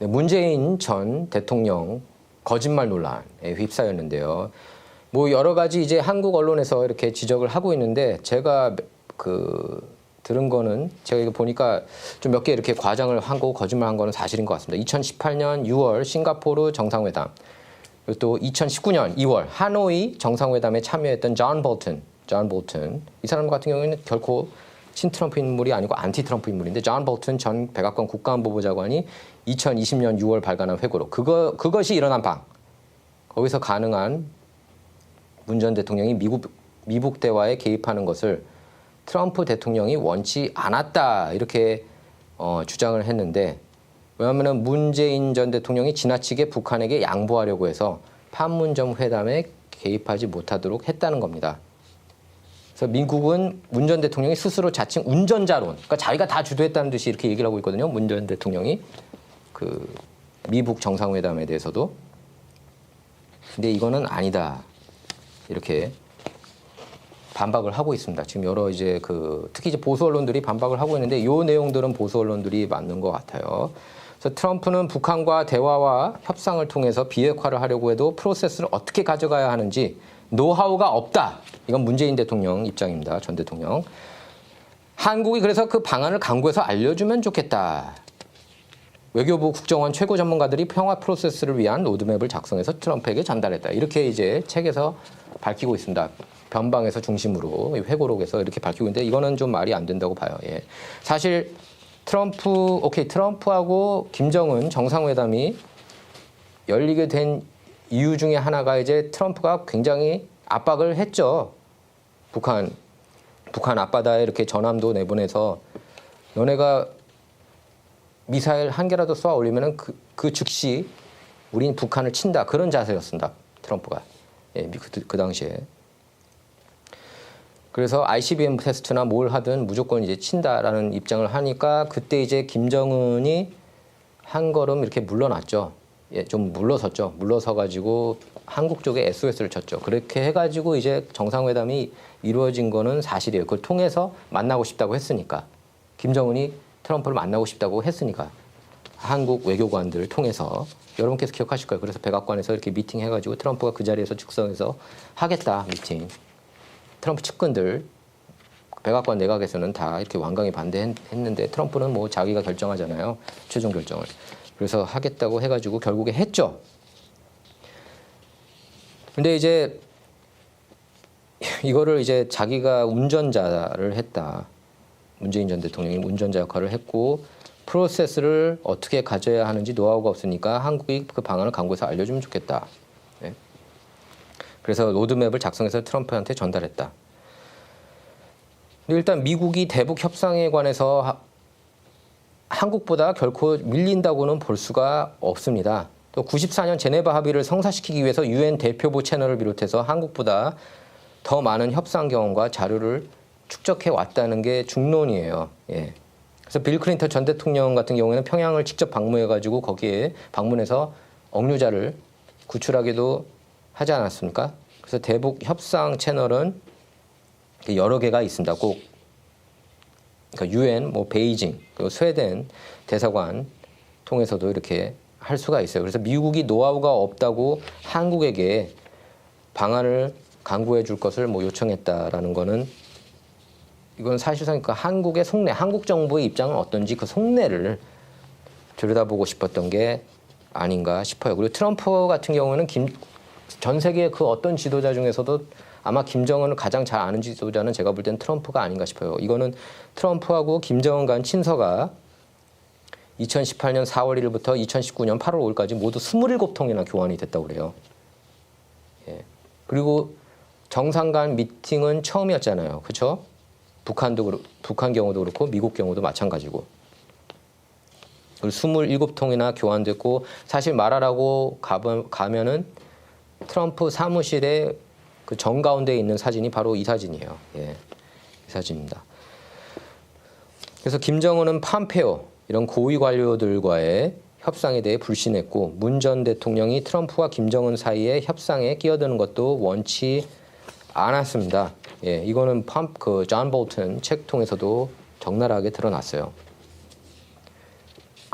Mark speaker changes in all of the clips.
Speaker 1: 문재인 전 대통령 거짓말 논란에 휩싸였는데요. 뭐 여러 가지 이제 한국 언론에서 이렇게 지적을 하고 있는데 제가 들은 거는 제가 이거 보니까 좀 몇 개 이렇게 과장을 하고 거짓말한 거는 사실인 것 같습니다. 2018년 6월 싱가포르 정상회담, 그리고 또 2019년 2월 하노이 정상회담에 참여했던 존 볼튼 이 사람 같은 경우에는 결코 친트럼프 인물이 아니고 안티트럼프 인물인데 존 볼튼 전 백악관 국가안보부 장관이 2020년 6월 발간한 회고록 그것이 일어난 방 거기서 가능한 문 전 대통령이 미국 대화에 개입하는 것을 트럼프 대통령이 원치 않았다 이렇게 주장을 했는데 왜냐하면 문재인 전 대통령이 지나치게 북한에게 양보하려고 해서 판문점 회담에 개입하지 못하도록 했다는 겁니다. 그래서 미국은 문 전 대통령이 스스로 자칭 운전자론, 그러니까 자기가 다 주도했다는 듯이 이렇게 얘기를 하고 있거든요. 문 전 대통령이 미북 정상회담에 대해서도. 근데 이거는 아니다 이렇게 반박을 하고 있습니다. 지금 여러 이제 특히 이제 보수 언론들이 반박을 하고 있는데 이 내용들은 보수 언론들이 맞는 것 같아요. 그래서 트럼프는 북한과 대화와 협상을 통해서 비핵화를 하려고 해도 프로세스를 어떻게 가져가야 하는지 노하우가 없다. 이건 문재인 대통령 입장입니다. 전 대통령. 한국이 그래서 그 방안을 강구해서 알려주면 좋겠다. 외교부 국정원 최고 전문가들이 평화 프로세스를 위한 로드맵을 작성해서 트럼프에게 전달했다. 이렇게 이제 책에서 밝히고 있습니다. 변방에서 중심으로 회고록에서 이렇게 밝히고 있는데 이거는 좀 말이 안 된다고 봐요. 예. 사실 트럼프하고 김정은 정상회담이 열리게 된 이유 중에 하나가 이제 트럼프가 굉장히 압박을 했죠. 북한 앞바다에 이렇게 전함도 내보내서 너네가 미사일 한 개라도 쏘아 올리면은 그 즉시 우린 북한을 친다. 그런 자세였습니다. 트럼프가. 예, 그 당시에. 그래서 ICBM 테스트나 뭘 하든 무조건 이제 친다라는 입장을 하니까 그때 이제 김정은이 한 걸음 이렇게 물러났죠. 예, 좀 물러섰죠. 물러서가지고 한국 쪽에 SOS를 쳤죠. 그렇게 해가지고 이제 정상회담이 이루어진 거는 사실이에요. 그걸 통해서 만나고 싶다고 했으니까. 김정은이 트럼프를 만나고 싶다고 했으니까. 한국 외교관들을 통해서. 여러분께서 기억하실 거예요. 그래서 백악관에서 이렇게 미팅 해가지고 트럼프가 그 자리에서 즉석에서 하겠다 미팅. 트럼프 측근들 백악관 내각에서는 다 이렇게 완강히 반대했는데 트럼프는 뭐 자기가 결정하잖아요. 최종 결정을. 그래서 하겠다고 해가지고 결국에 했죠. 근데 이제 이거를 이제 자기가 운전자를 했다. 문재인 전 대통령이 운전자 역할을 했고 프로세스를 어떻게 가져야 하는지 노하우가 없으니까 한국이 그 방안을 강구해서 알려주면 좋겠다. 네. 그래서 로드맵을 작성해서 트럼프한테 전달했다. 일단 미국이 대북 협상에 관해서 한국보다 결코 밀린다고는 볼 수가 없습니다. 또 94년 제네바 합의를 성사시키기 위해서 UN 대표부 채널을 비롯해서 한국보다 더 많은 협상 경험과 자료를 축적해 왔다는 게 중론이에요. 예. 그래서 빌 클린턴 전 대통령 같은 경우에는 평양을 직접 방문해가지고 거기에 방문해서 억류자를 구출하기도 하지 않았습니까? 그래서 대북 협상 채널은 여러 개가 있습니다. 꼭 그러니까 UN, 베이징, 그리고 스웨덴 대사관 통해서도 이렇게 할 수가 있어요. 그래서 미국이 노하우가 없다고 한국에게 방안을 강구해 줄 것을 요청했다라는 거는 이건 사실상 한국의 속내, 한국 정부의 입장은 어떤지 그 속내를 들여다보고 싶었던 게 아닌가 싶어요. 그리고 트럼프 같은 경우는 전 세계 그 어떤 지도자 중에서도 아마 김정은을 가장 잘 아는 지도자는 제가 볼 때는 트럼프가 아닌가 싶어요. 이거는 트럼프하고 김정은 간 친서가 2018년 4월 1일부터 2019년 8월 5일까지 모두 27통이나 교환이 됐다고 그래요. 예. 그리고 정상 간 미팅은 처음이었잖아요. 그렇죠? 북한 경우도 그렇고 미국 경우도 마찬가지고. 그리고 27통이나 교환됐고 사실 말하라고 가면은 트럼프 사무실에 그 정가운데에 있는 사진이 바로 이 사진이에요. 예, 이 사진입니다. 그래서 김정은은 팜페오 이런 고위 관료들과의 협상에 대해 불신했고 문 전 대통령이 트럼프와 김정은 사이에 협상에 끼어드는 것도 원치 않았습니다. 예, 이거는 존 볼튼 책 통해서도 적나라하게 드러났어요.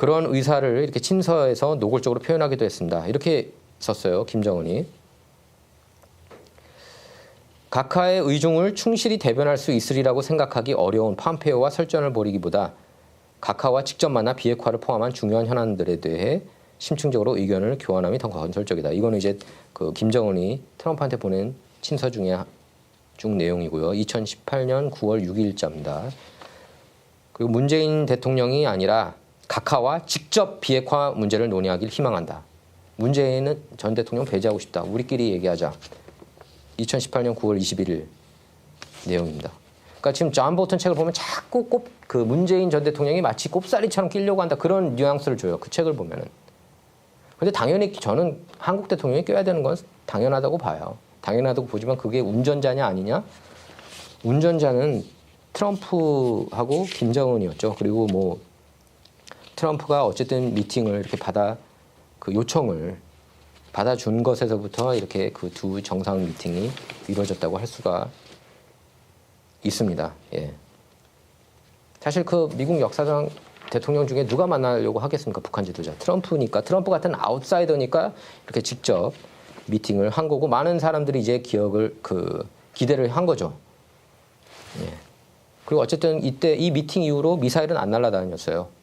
Speaker 1: 그런 의사를 이렇게 친서에서 노골적으로 표현하기도 했습니다. 이렇게 썼어요. 김정은이. 각하의 의중을 충실히 대변할 수 있으리라고 생각하기 어려운 폼페이오와 설전을 벌이기보다 각하와 직접 만나 비핵화를 포함한 중요한 현안들에 대해 심층적으로 의견을 교환함이 더 건설적이다. 이거는 이제 그 김정은이 트럼프한테 보낸 친서 중 내용이고요. 2018년 9월 6일자입니다. 그리고 문재인 대통령이 아니라 각하와 직접 비핵화 문제를 논의하길 희망한다. 문재인은 전 대통령 배제하고 싶다. 우리끼리 얘기하자. 2018년 9월 21일 내용입니다. 그러니까 지금 존 볼턴 책을 보면 자꾸 그 문재인 전 대통령이 마치 꼽사리처럼 끼려고 한다. 그런 뉘앙스를 줘요. 그 책을 보면은. 근데 당연히 저는 한국 대통령이 껴야 되는 건 당연하다고 봐요. 당연하다고 보지만 그게 운전자냐 아니냐? 운전자는 트럼프하고 김정은이었죠. 그리고 뭐 트럼프가 어쨌든 미팅을 이렇게 그 요청을 받아준 것에서부터 이렇게 그 두 정상 미팅이 이루어졌다고 할 수가 있습니다. 예. 사실 그 미국 역사상 대통령 중에 누가 만나려고 하겠습니까? 북한 지도자. 트럼프니까. 트럼프 같은 아웃사이더니까 이렇게 직접 미팅을 한 거고 많은 사람들이 이제 기대를 한 거죠. 예. 그리고 어쨌든 이때 이 미팅 이후로 미사일은 안 날아다녔어요.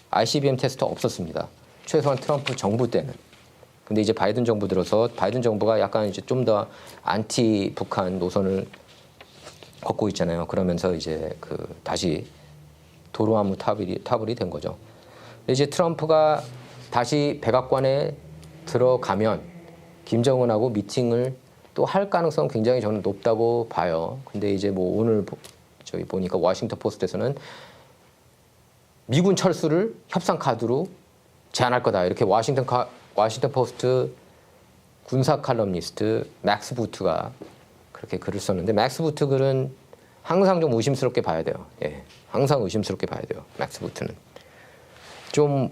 Speaker 1: ICBM 테스트 없었습니다. 최소한 트럼프 정부 때는. 근데 이제 바이든 정부 들어서 바이든 정부가 약간 이제 좀 더 안티 북한 노선을 걷고 있잖아요. 그러면서 이제 다시 도로아무 타불이 된 거죠. 근데 이제 트럼프가 다시 백악관에 들어가면 김정은하고 미팅을 또 할 가능성 굉장히 저는 높다고 봐요. 근데 이제 뭐 오늘 저기 보니까 워싱턴 포스트에서는 미군 철수를 협상 카드로 제안할 거다. 이렇게 워싱턴 포스트 군사 칼럼니스트 맥스 부트가 그렇게 글을 썼는데 맥스 부트 글은 항상 좀 의심스럽게 봐야 돼요. 예, 항상 의심스럽게 봐야 돼요. 맥스 부트는 좀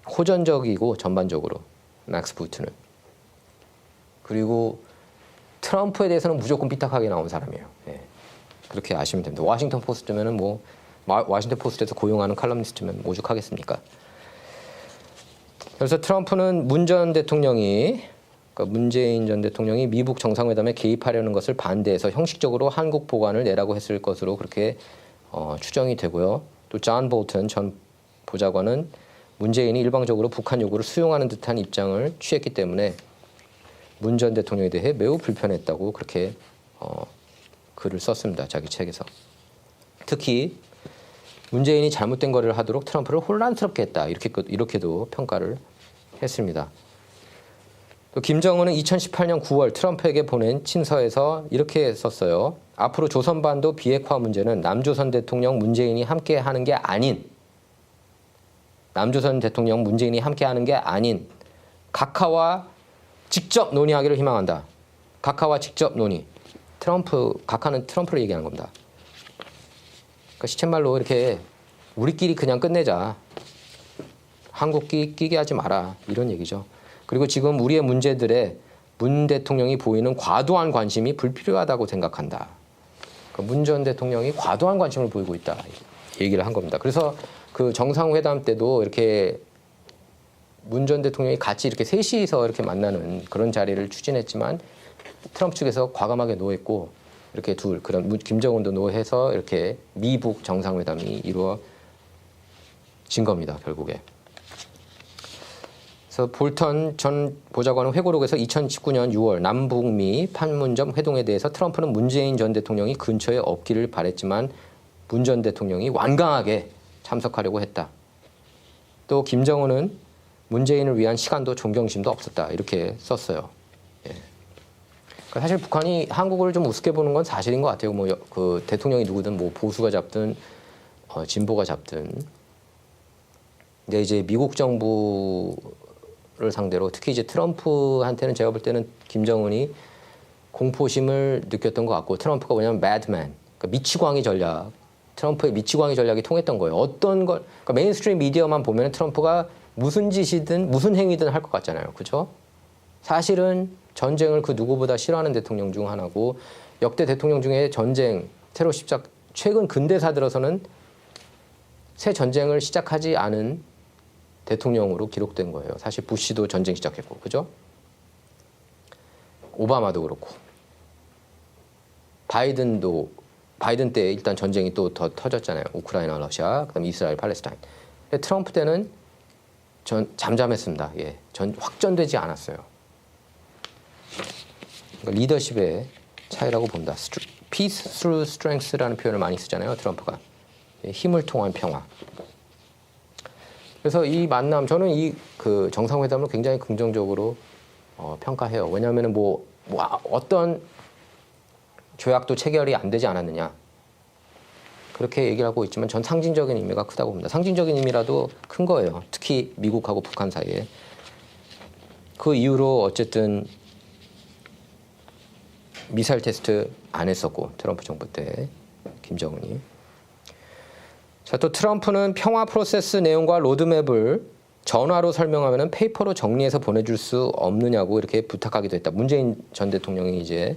Speaker 1: 호전적이고 전반적으로 맥스 부트는. 그리고 트럼프에 대해서는 무조건 삐딱하게 나온 사람이에요. 예, 그렇게 아시면 됩니다. 워싱턴 포스트면은 뭐 워싱턴 포스트에서 고용하는 칼럼니스트면 오죽하겠습니까? 그래서 트럼프는 문재인 전 대통령이 미국 정상회담에 개입하려는 것을 반대해서 형식적으로 한국 보관을 내라고 했을 것으로 그렇게 추정이 되고요. 또 존 볼턴 전 보좌관은 문재인이 일방적으로 북한 요구를 수용하는 듯한 입장을 취했기 때문에 문 전 대통령에 대해 매우 불편했다고 그렇게 글을 썼습니다. 자기 책에서. 특히 문재인이 잘못된 거를 하도록 트럼프를 혼란스럽게 했다. 이렇게도 평가를 했습니다. 또 김정은은 2018년 9월 트럼프에게 보낸 친서에서 이렇게 썼어요. 앞으로 조선반도 비핵화 문제는 남조선 대통령 문재인이 함께 하는 게 아닌 각하와 직접 논의하기를 희망한다. 각하와 직접 논의. 각하는 트럼프를 얘기하는 겁니다. 그러니까 시쳇말로 이렇게 우리끼리 그냥 끝내자. 한국 끼게 하지 마라. 이런 얘기죠. 그리고 지금 우리의 문제들에 문 대통령이 보이는 과도한 관심이 불필요하다고 생각한다. 그러니까 문 전 대통령이 과도한 관심을 보이고 있다. 얘기를 한 겁니다. 그래서 그 정상회담 때도 이렇게 문 전 대통령이 같이 이렇게 셋이서 이렇게 만나는 그런 자리를 추진했지만 트럼프 측에서 과감하게 노했고 이렇게 김정은도 노해서 이렇게 미북 정상회담이 이루어진 겁니다. 결국에. 그래서 볼턴 전 보좌관은 회고록에서 2019년 6월 남북미 판문점 회동에 대해서 트럼프는 문재인 전 대통령이 근처에 없기를 바랬지만 문 전 대통령이 완강하게 참석하려고 했다. 또 김정은은 문재인을 위한 시간도 존경심도 없었다. 이렇게 썼어요. 예. 그러니까 사실 북한이 한국을 좀 우습게 보는 건 사실인 것 같아요. 그 대통령이 누구든 뭐 보수가 잡든 진보가 잡든. 근데 이제 미국 정부를 상대로 특히 이제 트럼프한테는 제가 볼 때는 김정은이 공포심을 느꼈던 것 같고 트럼프가 뭐냐면 madman, 그러니까 미치광이 전략, 트럼프의 미치광이 전략이 통했던 거예요. 그러니까 메인스트림 미디어만 보면 트럼프가 무슨 짓이든 무슨 행위든 할 것 같잖아요. 그렇죠? 사실은 전쟁을 그 누구보다 싫어하는 대통령 중 하나고 역대 대통령 중에 최근 근대사 들어서는 새 전쟁을 시작하지 않은 대통령으로 기록된 거예요. 사실 부시도 전쟁 시작했고, 그죠? 오바마도 그렇고, 바이든 때 일단 전쟁이 또 더 터졌잖아요. 우크라이나, 러시아, 그다음 이스라엘, 팔레스타인. 트럼프 때는 잠잠했습니다. 예, 확전되지 않았어요. 그러니까 리더십의 차이라고 봅니다. Peace through strength라는 표현을 많이 쓰잖아요. 트럼프가. 예, 힘을 통한 평화. 그래서 이 만남, 저는 이 그 정상회담을 굉장히 긍정적으로 평가해요. 왜냐하면 어떤 조약도 체결이 안 되지 않았느냐. 그렇게 얘기를 하고 있지만 전 상징적인 의미가 크다고 봅니다. 상징적인 의미라도 큰 거예요. 특히 미국하고 북한 사이에. 그 이후로 어쨌든 미사일 테스트 안 했었고, 트럼프 정부 때 김정은이. 자, 또 트럼프는 평화 프로세스 내용과 로드맵을 전화로 설명하면 페이퍼로 정리해서 보내줄 수 없느냐고 이렇게 부탁하기도 했다. 문재인 전 대통령이 이제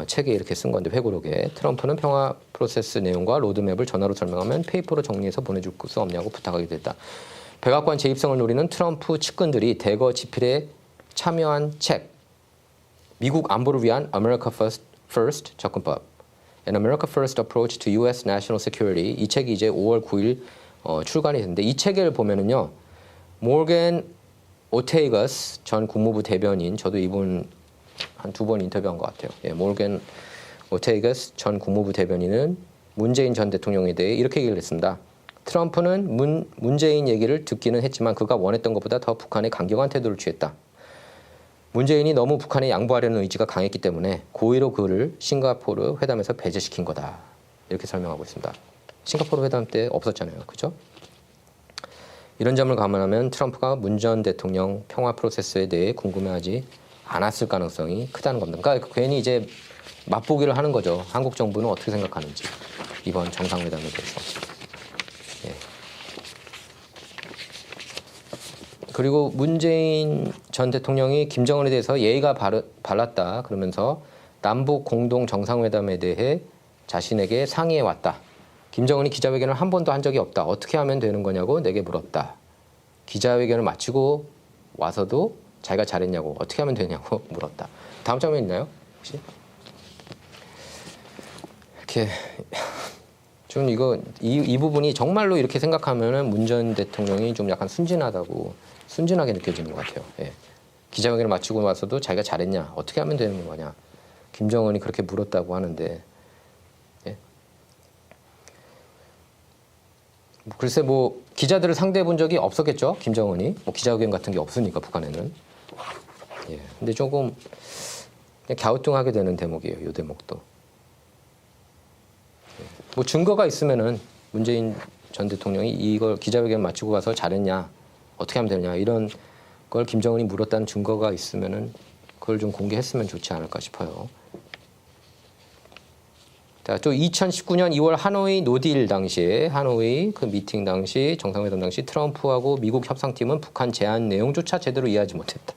Speaker 1: 책에 이렇게 쓴 건데, 회고록에 트럼프는 평화 프로세스 내용과 로드맵을 전화로 설명하면 페이퍼로 정리해서 보내줄 수 없냐고 부탁하기도 했다. 백악관 재입성을 노리는 트럼프 측근들이 대거 집필에 참여한 책, 미국 안보를 위한 America First 접근법, An America First Approach to U.S. National Security, 이 책이 이제 5월 9일 출간이 됐는데, 이 책을 보면은요, 모건 오테이거스 전 국무부 대변인, 저도 이분 한 2번 인터뷰한 것 같아요. 예, 모건 오테이거스 전 국무부 대변인은 문재인 전 대통령에 대해 이렇게 얘기를 했습니다. 트럼프는 문재인 얘기를 듣기는 했지만 그가 원했던 것보다 더 북한에 강경한 태도를 취했다. 문재인이 너무 북한에 양보하려는 의지가 강했기 때문에 고의로 그를 싱가포르 회담에서 배제시킨 거다. 이렇게 설명하고 있습니다. 싱가포르 회담 때 없었잖아요. 그죠? 이런 점을 감안하면 트럼프가 문 전 대통령 평화 프로세스에 대해 궁금해하지 않았을 가능성이 크다는 겁니다. 그러니까 괜히 이제 맛보기를 하는 거죠. 한국 정부는 어떻게 생각하는지. 이번 정상회담에 대해서. 예. 그리고 문재인 전 대통령이 김정은에 대해서 예의가 발랐다. 그러면서 남북 공동 정상회담에 대해 자신에게 상의해 왔다. 김정은이 기자회견을 한 번도 한 적이 없다. 어떻게 하면 되는 거냐고 내게 물었다. 기자회견을 마치고 와서도 자기가 잘했냐고, 어떻게 하면 되냐고 물었다. 다음 장면 있나요? 혹시? 이렇게 좀 이 부분이 정말로 이렇게 생각하면은 문 전 대통령이 좀 약간 순진하게 느껴지는 것 같아요. 예. 기자회견을 마치고 와서도 자기가 잘했냐, 어떻게 하면 되는 거냐. 김정은이 그렇게 물었다고 하는데, 예. 글쎄 기자들을 상대해 본 적이 없었겠죠. 김정은이 기자회견 같은 게 없으니까 북한에는. 예. 근데 조금 그냥 갸우뚱하게 되는 대목이에요. 이 대목도. 예. 증거가 있으면은 문재인 전 대통령이 이걸 기자회견 마치고 가서 잘했냐, 어떻게 하면 되냐, 이런 걸 김정은이 물었다는 증거가 있으면은 그걸 좀 공개했으면 좋지 않을까 싶어요. 자, 또 2019년 2월 하노이 노딜 당시에, 하노이 그 미팅 당시, 정상회담 당시 트럼프하고 미국 협상팀은 북한 제안 내용조차 제대로 이해하지 못했다.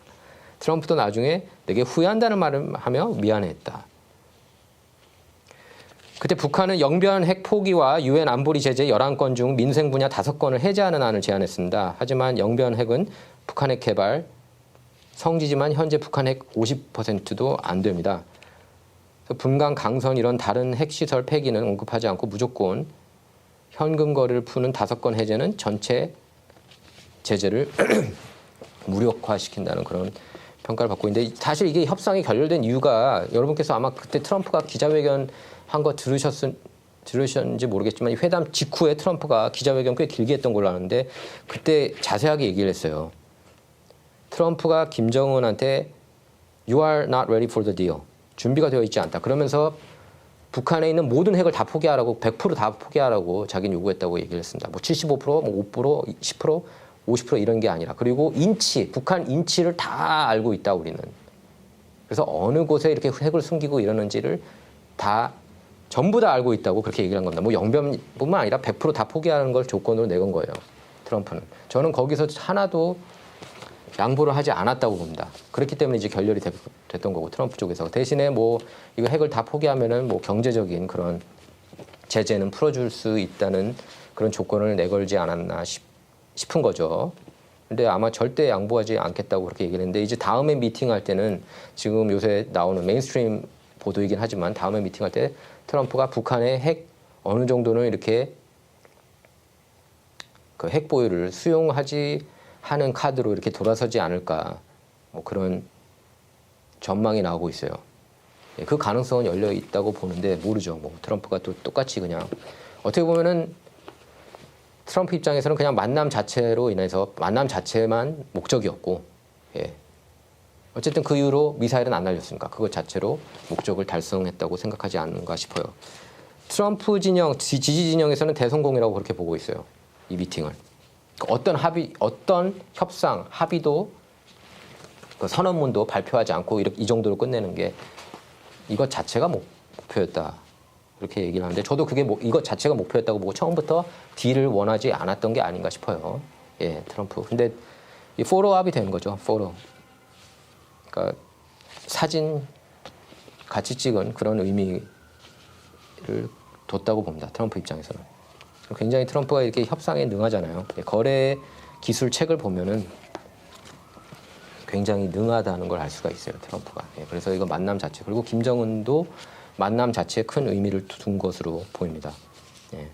Speaker 1: 트럼프도 나중에 내게 후회한다는 말을 하며 미안해했다. 그때 북한은 영변 핵 포기와 유엔 안보리 제재 11건 중 민생 분야 5건을 해제하는 안을 제안했습니다. 하지만 영변 핵은 북한 핵 개발 성지지만 현재 북한 핵 50%도 안 됩니다. 분강, 강선 이런 다른 핵시설 폐기는 언급하지 않고 무조건 현금 거래를 푸는 5건 해제는 전체 제재를 무력화시킨다는 그런 평가를 받고 있는데, 사실 이게 협상이 결렬된 이유가, 여러분께서 아마 그때 트럼프가 기자회견 한 거 들으셨는지 모르겠지만 이 회담 직후에 트럼프가 기자회견 꽤 길게 했던 걸로 아는데, 그때 자세하게 얘기를 했어요. 트럼프가 김정은한테 You are not ready for the deal. 준비가 되어 있지 않다. 그러면서 북한에 있는 모든 핵을 다 포기하라고, 100% 다 포기하라고 자기는 요구했다고 얘기를 했습니다. 75%, 5%, 10%, 50% 이런 게 아니라. 그리고 북한 인치를 다 알고 있다, 우리는. 그래서 어느 곳에 이렇게 핵을 숨기고 이러는지를 전부 다 알고 있다고 그렇게 얘기를 한 겁니다. 영변뿐만 아니라 100% 다 포기하는 걸 조건으로 내건 거예요, 트럼프는. 저는 거기서 하나도 양보를 하지 않았다고 봅니다. 그렇기 때문에 이제 결렬이 됐던 거고, 트럼프 쪽에서. 대신에 이거 핵을 다 포기하면은 경제적인 그런 제재는 풀어줄 수 있다는 그런 조건을 내걸지 않았나 싶은 거죠. 근데 아마 절대 양보하지 않겠다고 그렇게 얘기를 했는데 이제 다음에 미팅할 때는 지금 요새 나오는 메인스트림 보도이긴 하지만 다음에 미팅할 때 트럼프가 북한의 핵 어느 정도는 이렇게 그 핵 보유를 수용하지 하는 카드로 이렇게 돌아서지 않을까 뭐 그런 전망이 나오고 있어요. 그 가능성은 열려 있다고 보는데 모르죠. 뭐 트럼프가 또 똑같이 그냥 어떻게 보면은 트럼프 입장에서는 그냥 만남 자체로 인해서 만남 자체만 목적이었고, 예. 어쨌든 그 이후로 미사일은 안 날렸으니까 그것 자체로 목적을 달성했다고 생각하지 않는가 싶어요. 트럼프 진영, 지지 진영에서는 대성공이라고 그렇게 보고 있어요. 이 미팅을. 어떤 합의, 어떤 협상, 합의도 그 선언문도 발표하지 않고 이 정도로 끝내는 게 이것 자체가 목표였다. 이렇게 얘기를 하는데 저도 그게 이것 자체가 목표였다고 보고 처음부터 딜을 원하지 않았던 게 아닌가 싶어요. 예, 트럼프. 근데 이 포로업이 된 거죠. 포로. 그러니까 사진 같이 찍은 그런 의미를 뒀다고 봅니다. 트럼프 입장에서는. 굉장히 트럼프가 이렇게 협상에 능하잖아요. 거래 기술 책을 보면은 굉장히 능하다는 걸 알 수가 있어요. 트럼프가. 예, 그래서 이거 만남 자체. 그리고 김정은도 만남 자체에 큰 의미를 둔 것으로 보입니다. 예.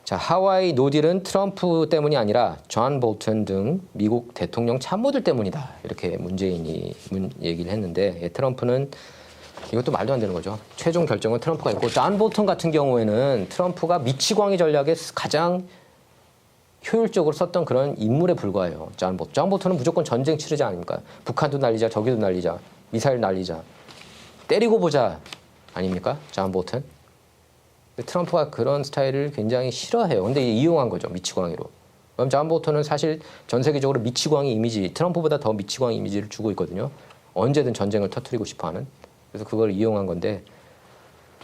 Speaker 1: 자, 하와이 노딜은 트럼프 때문이 아니라 존 볼턴 등 미국 대통령 참모들 때문이다. 이렇게 문재인이 얘기를 했는데 예, 트럼프는 이것도 말도 안 되는 거죠. 최종 결정은 트럼프가 있고 존 볼턴 같은 경우에는 트럼프가 미치광이 전략에 가장 효율적으로 썼던 그런 인물에 불과해요. 존 볼턴은 무조건 전쟁 치르자 아닙니까? 북한도 날리자, 저기도 날리자, 미사일 날리자. 때리고 보자 아닙니까? 존 볼턴. 트럼프가 그런 스타일을 굉장히 싫어해요. 근데 이용한 거죠. 미치광이로. 그럼 존 볼턴은 사실 전 세계적으로 미치광이 이미지, 트럼프보다 더 미치광이 이미지를 주고 있거든요. 언제든 전쟁을 터뜨리고 싶어하는. 그래서 그걸 이용한 건데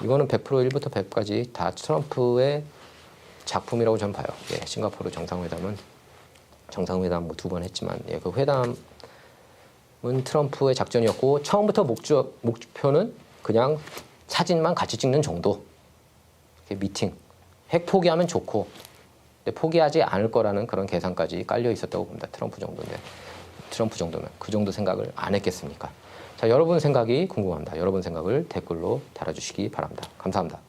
Speaker 1: 이거는 100% 1부터 100까지 다 트럼프의 작품이라고 저는 봐요. 예, 싱가포르 정상회담 뭐 2번 했지만 예, 그 회담 은 트럼프의 작전이었고 처음부터 목표는 그냥 사진만 같이 찍는 정도. 미팅. 핵 포기하면 좋고 근데 포기하지 않을 거라는 그런 계산까지 깔려 있었다고 봅니다. 트럼프 정도면 그 정도 생각을 안 했겠습니까? 자, 여러분 생각이 궁금합니다. 여러분 생각을 댓글로 달아주시기 바랍니다. 감사합니다.